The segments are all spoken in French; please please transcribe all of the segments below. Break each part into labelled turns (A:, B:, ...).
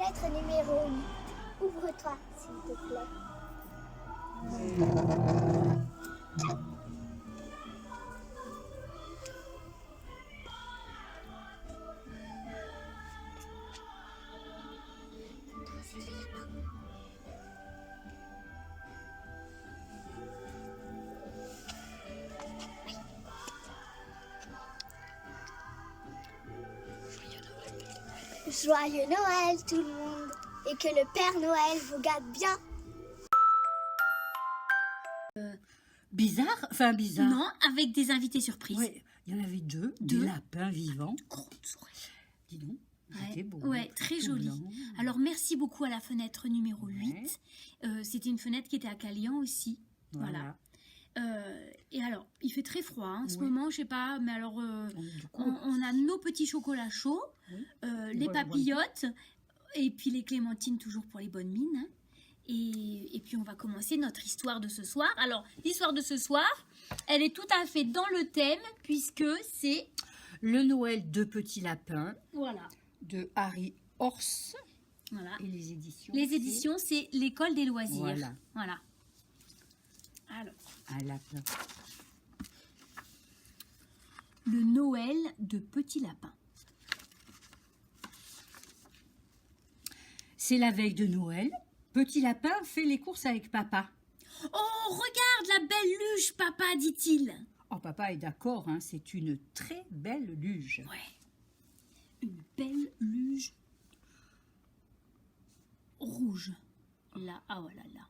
A: fenêtre numéro 8. Ouvre-toi, s'il te plaît. Joyeux Noël tout le monde et que le Père Noël vous garde bien.
B: Bizarre, enfin bizarre.
C: Non, avec des invités surprises.
B: Ouais, il y en avait deux,
C: Deux.
B: des lapins vivants.
C: Grande souris.
B: Dis donc,
C: Ouais,
B: c'était beau.
C: ouais, très
B: tout
C: joli.
B: blanc.
C: Alors merci beaucoup à la fenêtre numéro
B: Ouais.
C: 8. C'était une fenêtre qui était à Calian aussi. Voilà. Et alors, il fait très froid hein, en ce
B: Oui.
C: moment, je sais pas, mais alors
B: Du coup,
C: on a nos petits chocolats chauds,
B: Oui.
C: les
B: Voilà,
C: papillotes, et puis les clémentines toujours pour les bonnes mines. Hein. Et puis on va commencer notre histoire de ce soir. Alors, l'histoire de ce soir, elle est tout à fait dans le thème, puisque c'est...
B: le Noël de petits lapins
C: Voilà.
B: de Harry Horse
C: Voilà.
B: et les éditions.
C: Les éditions, c'est l'école des loisirs.
B: Voilà.
C: Voilà. Alors,
B: Un lapin.
C: le Noël de Petit Lapin.
B: C'est la veille de Noël. Petit lapin fait les courses avec papa.
C: Oh, regarde la belle luge, papa, dit-il.
B: Oh, papa est d'accord, hein, c'est une très belle luge.
C: Ouais. Une belle luge rouge. Là, ah voilà, là.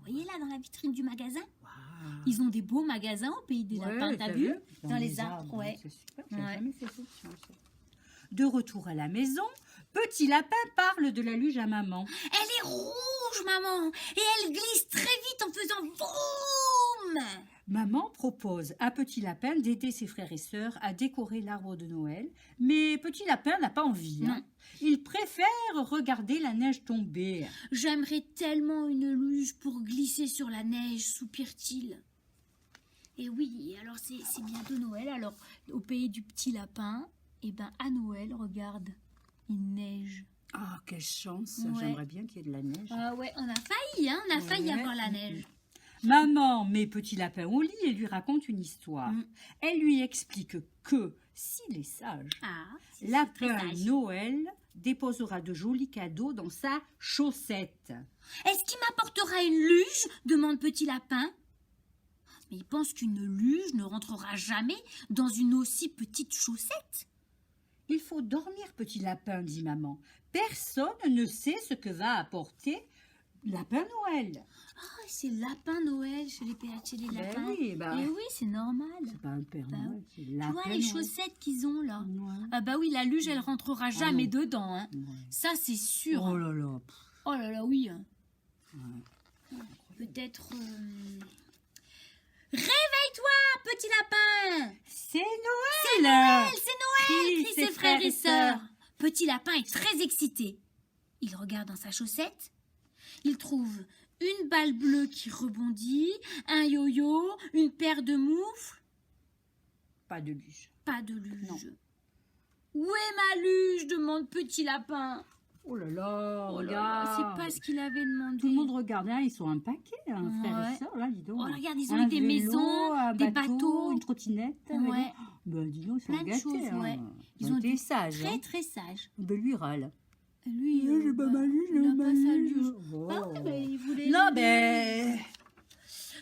C: Vous voyez là dans la vitrine du magasin?
B: Waouh.
C: Ils ont des beaux magasins au pays des
B: Ouais,
C: lapins, t'as vu? Dans les
B: arbres,
C: arbres, ouais.
B: C'est super, j'ai
C: Ouais.
B: jamais fait ça. De retour à la maison, Petit lapin parle de la luge à maman.
C: Elle est rouge, maman, et elle glisse très vite en faisant boum.
B: Maman propose à Petit lapin d'aider ses frères et sœurs à décorer l'arbre de Noël, mais Petit lapin n'a pas envie. Hein.
C: Non.
B: Il préfère regarder la neige tomber.
C: J'aimerais tellement une luge pour glisser sur la neige, soupire-t-il. Et oui, alors c'est bientôt Noël, alors au pays du petit lapin, et ben à Noël, regarde, il neige.
B: Ah, quelle chance.
C: Ouais.
B: J'aimerais bien qu'il y ait de la neige.
C: Ah ouais, on a failli, hein, on a failli
B: Ouais.
C: avoir la neige.
B: Maman met Petit lapin au lit et lui raconte une histoire.
C: Mm.
B: Elle lui explique que s'il est sage,
C: Ah, c'est
B: lapin
C: très sage.
B: Noël déposera de jolis cadeaux dans sa chaussette.
C: Est-ce qu'il m'apportera une luge demande Petit Lapin. Mais il pense qu'une luge ne rentrera jamais dans une aussi petite chaussette.
B: Il faut dormir, Petit lapin, dit maman. Personne ne sait ce que va apporter Lapin Noël.
C: Ah, c'est Lapin Noël chez les PH, les
B: Ben
C: lapins.
B: oui, bah,
C: Et oui, c'est normal.
B: c'est pas un Père
C: Bah
B: Noël, c'est
C: Tu
B: Lapin
C: vois les
B: Noël.
C: chaussettes qu'ils ont là.
B: Ouais.
C: Ah bah oui, la luge, elle rentrera jamais
B: non.
C: dedans. Hein.
B: Ouais.
C: Ça, c'est sûr.
B: Oh là là.
C: Oh là là, oui. Hein.
B: Ouais.
C: Peut-être... Réveille-toi, petit lapin.
B: C'est Noël.
C: C'est Noël, crient ses frères et sœurs. Petit lapin est très excité. Il regarde dans sa chaussette. Il trouve une balle bleue qui rebondit, un yo-yo, une paire de moufles.
B: Pas de luge.
C: Pas de luge.
B: Non.
C: Où est ma luge demande Petit lapin.
B: Oh là là,
C: Oh là là,
B: regarde.
C: c'est pas ce qu'il avait demandé.
B: Tout le monde regarde, hein, ils sont un paquet, hein, frères
C: Ouais.
B: et sœurs, là, dis donc.
C: Oh, regarde, ils ont
B: Un
C: eu des
B: vélo,
C: maisons,
B: un
C: des bateaux.
B: une trottinette. un
C: Ouais.
B: vélo. Ben, dis donc, ils sont
C: Plein de
B: gâtés.
C: choses,
B: hein.
C: ouais.
B: Ils ont été
C: dû-
B: sages.
C: Très
B: Hein.
C: très sage.
B: Ben, lui, il râle.
C: Lui,
B: J'ai pas ma luge,
C: il
B: j'ai
C: a
B: ma
C: pas sa
B: luge.
C: luge.
B: Oh.
C: Ah ouais, mais il voulait
B: Non,
C: une
B: ben,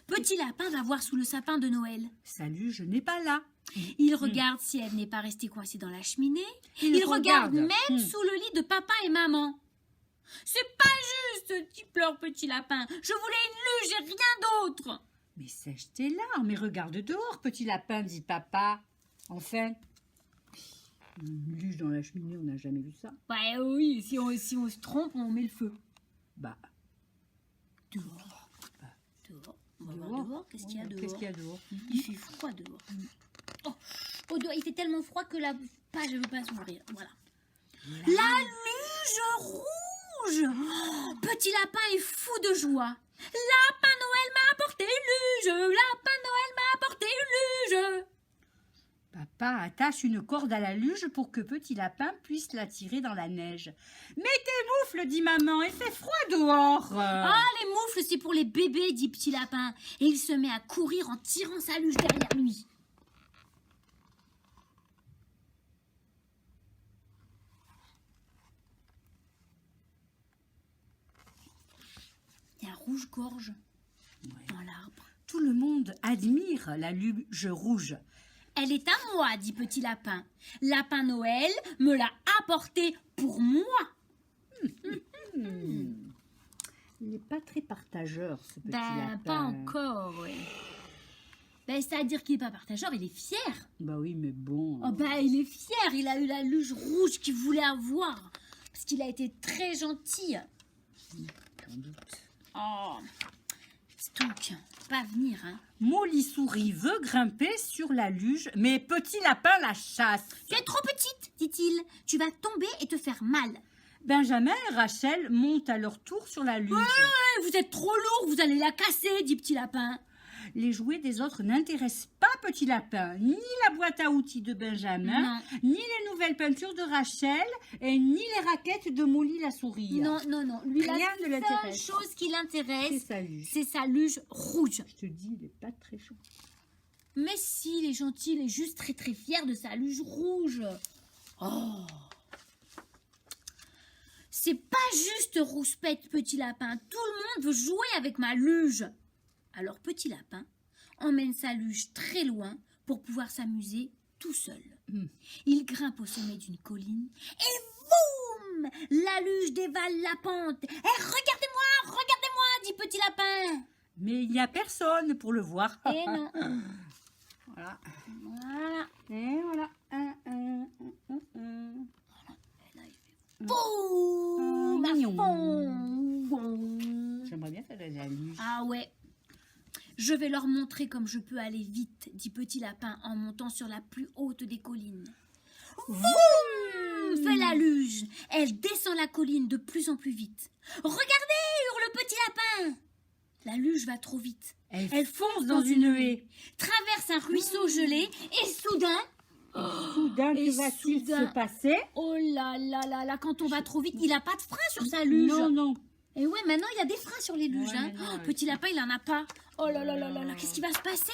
C: Petit lapin va voir sous le sapin de Noël.
B: sa luge n'est pas là.
C: Il regarde si elle n'est pas restée coincée dans la cheminée.
B: Il
C: Il regarde
B: regarde.
C: même sous le lit de papa et maman. C'est pas juste, dit pleure Petit lapin. Je voulais une luge et rien d'autre.
B: Mais sèche tes larmes et regarde dehors, petit lapin, dit papa. Enfin, une luge dans la cheminée, on n'a jamais vu ça.
C: Ouais, oui, si on se trompe, on met le feu.
B: Bah,
C: Dehors. Dehors. On va voir
B: dehors.
C: dehors. Qu'est-ce qu'il y a dehors
B: Qu'est-ce qu'il y a dehors
C: Il fait froid dehors. Oh, dehors, il fait tellement froid que la page ne veut pas s'ouvrir. Voilà. La luge rouge. Oh, Petit lapin est fou de joie. Lapin Noël m'a apporté une luge. Lapin Noël m'a apporté une luge.
B: Papa attache une corde à la luge pour que Petit Lapin puisse la tirer dans la neige. « Mets tes moufles, dit maman, il fait froid dehors. »
C: Ah, les moufles, c'est pour les bébés, dit Petit Lapin. Et il se met à courir en tirant sa luge derrière lui. Il y a un rouge-gorge dans l'arbre.
B: Tout le monde admire la luge rouge.
C: Elle est à moi, dit Petit Lapin. Lapin Noël me l'a apportée pour moi.
B: Il n'est pas très partageur, ce petit lapin.
C: Pas encore, oui. C'est-à-dire qu'il n'est pas partageur, il est fier.
B: Bah oui, mais bon.
C: Oh il est fier, il a eu la luge rouge qu'il voulait avoir. Parce qu'il a été très gentil.
B: Sans doute.
C: Oh, Stonk, pas venir, hein.
B: Molly Souris veut grimper sur la luge, mais Petit Lapin la chasse.
C: Tu es trop petite, dit-il. Tu vas tomber et te faire mal.
B: Benjamin et Rachel montent à leur tour sur la luge.
C: Vous êtes trop lourd, vous allez la casser, dit Petit Lapin.
B: Les jouets des autres n'intéressent pas Petit Lapin, ni la boîte à outils de Benjamin, ni les nouvelles peintures de Rachel, et ni les raquettes de Molly la souris.
C: Non. Lui,
B: Rien ne
C: la seule
B: l'intéresse.
C: chose qui
B: C'est
C: l'intéresse,
B: sa luge.
C: c'est sa luge rouge.
B: Je te dis, il n'est pas très chaud.
C: Mais si, il est gentil, il est juste très très fier de sa luge rouge. Oh. C'est pas juste rouspète, Petit Lapin. Tout le monde veut jouer avec ma luge. Alors Petit Lapin emmène sa luge très loin pour pouvoir s'amuser tout seul. Il grimpe au sommet d'une colline et boum! La luge dévale la pente. Regardez-moi, dit Petit Lapin.
B: Mais il n'y a personne pour le voir.
C: Et non.
B: Voilà.
C: Voilà.
B: Et voilà.
C: Boum! À
B: Mignon.
C: fond. Boum.
B: J'aimerais bien faire de la luge.
C: Ah ouais. Je vais leur montrer comme je peux aller vite, dit Petit Lapin en montant sur la plus haute des collines. Voum! Fait la luge. Elle descend la colline de plus en plus vite. Regardez, hurle Petit Lapin. La luge va trop vite.
B: Elle fonce dans une haie.
C: Traverse un ruisseau gelé et soudain...
B: Soudain,
C: Et
B: que va-t-il
C: soudain-
B: se passer?
C: Oh là là là là, quand on va trop vite, il n'a pas de frein sur sa luge.
B: Non.
C: Et ouais, maintenant il y a des freins sur les luges.
B: Ouais,
C: Hein.
B: mais non,
C: Petit Lapin, il en a pas. Oh là là là là là, qu'est-ce qui va se passer?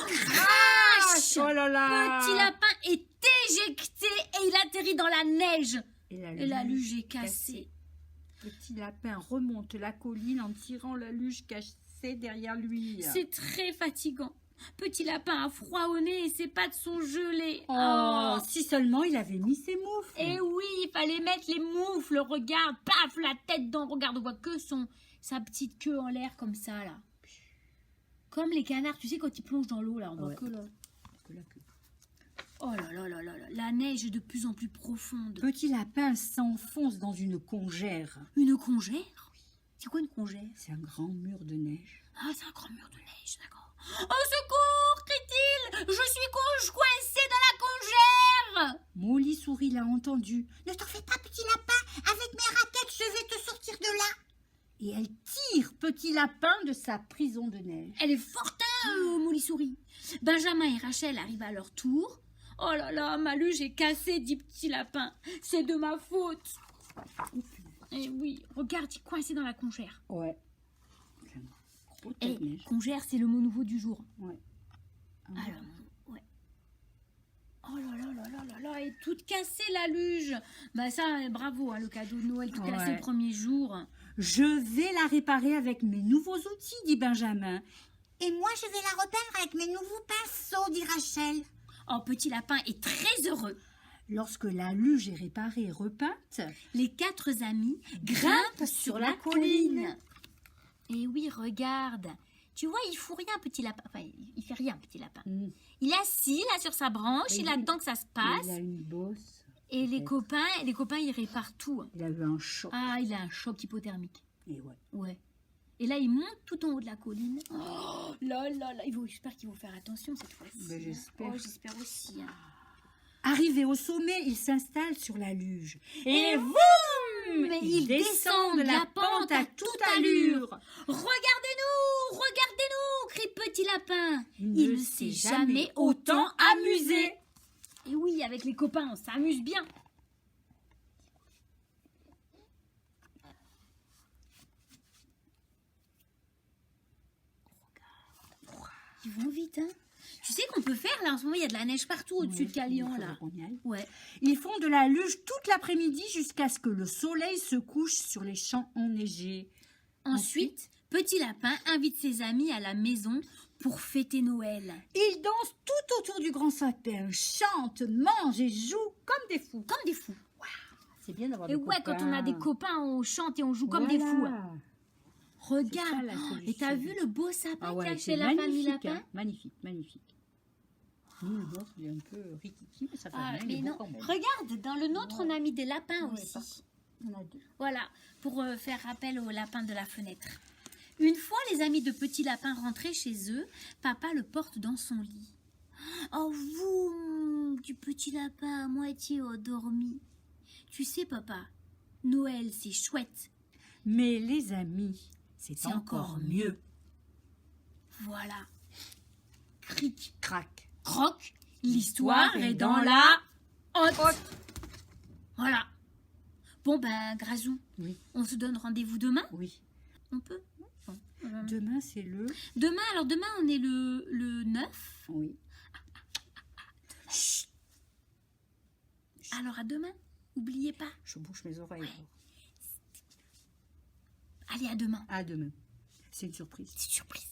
B: Crash! Oh là là!
C: Petit Lapin est éjecté et il atterrit dans la neige.
B: Et
C: Et la luge est cassée.
B: Petit Lapin remonte la colline en tirant la luge cachée derrière lui.
C: C'est très fatigant. Petit Lapin a froid au nez et ses pattes sont gelées.
B: Oh, si seulement il avait mis ses moufles.
C: Et oui, il fallait mettre les moufles. Regarde, paf, la tête dans. Regarde, on voit que sa petite queue en l'air comme ça, là. Comme les canards, tu sais, quand ils plongent dans l'eau, là, on voit
B: Ouais.
C: que là.
B: Que la queue.
C: Oh là là là là là, la neige est de plus en plus profonde.
B: Petit Lapin s'enfonce dans une congère.
C: Une congère? C'est quoi une congère?
B: C'est un grand mur de neige.
C: Ah, c'est un grand mur de neige, d'accord. Au secours, crie-t-il! Je suis coincé dans la congère!
B: Molly Souris l'a entendu.
A: Ne t'en fais pas, petit lapin. Avec mes raquettes, je vais te sortir de là.
B: Et elle tire Petit Lapin de sa prison de neige.
C: Elle est forte, Molly Souris. Benjamin et Rachel arrivent à leur tour. Oh là là, ma luge est cassée, dit Petit Lapin. C'est de ma faute. Et oui, regarde, il est coincé dans la congère.
B: Ouais. Gros tas
C: Et
B: de neige.
C: congère, c'est le mot nouveau du jour.
B: Ouais.
C: Alors, ouais. Oh là là là là là là, et toute cassée la luge. Bah ça, bravo, hein, le cadeau de Noël tout cassé
B: Ouais.
C: le premier jour.
B: Je vais la réparer avec mes nouveaux outils, dit Benjamin.
A: Et moi, je vais la repeindre avec mes nouveaux pinceaux, dit Rachel.
C: Oh, Petit Lapin est très heureux.
B: Lorsque la luge est réparée et repeinte,
C: Les 4 amis grimpent sur la colline. Et oui, regarde. Tu vois, il fout rien, Petit Lapin. Enfin, il fait rien, Petit Lapin. Il est assis là sur sa branche,
B: Et
C: il attend que ça se
B: il
C: passe.
B: a une bosse.
C: Et les
B: peut-être.
C: copains, ils réparent tout.
B: Il a eu un choc.
C: Ah, il a un choc hypothermique.
B: Et ouais.
C: Ouais. Et là, il monte tout en haut de la colline. Oh là là là. J'espère qu'ils vont faire attention cette fois-ci.
B: Ben, j'espère.
C: Oh, j'espère aussi. Hein.
B: Arrivé au sommet, il s'installe sur la luge. Et boum!
C: Mais il descend de la pente à toute allure. Regardez-nous, regardez-nous, crie Petit Lapin. Il ne s'est jamais autant amusé. Et oui, avec les copains, on s'amuse bien. Ils vont vite, hein. Tu sais qu'on peut faire, là, en ce moment, il y a de la neige partout au-dessus de Calian, là. Ouais.
B: Ils font de la luge toute l'après-midi jusqu'à ce que le soleil se couche sur les champs enneigés.
C: Ensuite, Petit Lapin invite ses amis à la maison pour fêter Noël.
B: Ils dansent tout autour du grand sapin, chantent, mangent et jouent comme des fous.
C: Comme des fous.
B: C'est bien d'avoir
C: Et
B: des
C: ouais,
B: copains.
C: quand on a des copains, on chante et on joue comme des fous. Regarde,
B: la solution.
C: et t'as vu le beau sapin qu'il y a chez
B: c'est
C: la famille
B: magnifique,
C: Lapin?
B: hein, magnifique, magnifique. Le nôtre, il est un peu rikiki, mais ça fait rien, il
C: Mais
B: est beau
C: non,
B: quand même.
C: regarde, dans le nôtre, on a mis des lapins
B: Ouais,
C: aussi.
B: partout. Il y en a 2.
C: Voilà, pour faire rappel aux lapins de la fenêtre. Une fois les amis de Petit Lapin rentrés chez eux, papa le porte dans son lit. Oh vous, du Petit Lapin à moitié endormi. Tu sais papa, Noël c'est chouette.
B: Mais les amis, c'est
C: encore
B: mieux.
C: Voilà. Cric,
B: Crac.
C: croc, l'histoire est dans la hotte. Voilà. Bon ben Grazou,
B: Oui,
C: on se donne rendez-vous demain?
B: oui.
C: On peut?
B: Demain, c'est le...
C: Demain on est le 9.
B: Oui.
C: Chut. Alors à demain, n'oubliez pas.
B: Je bouche mes oreilles. alors.
C: Allez à demain.
B: À demain. C'est une surprise.
C: C'est une surprise.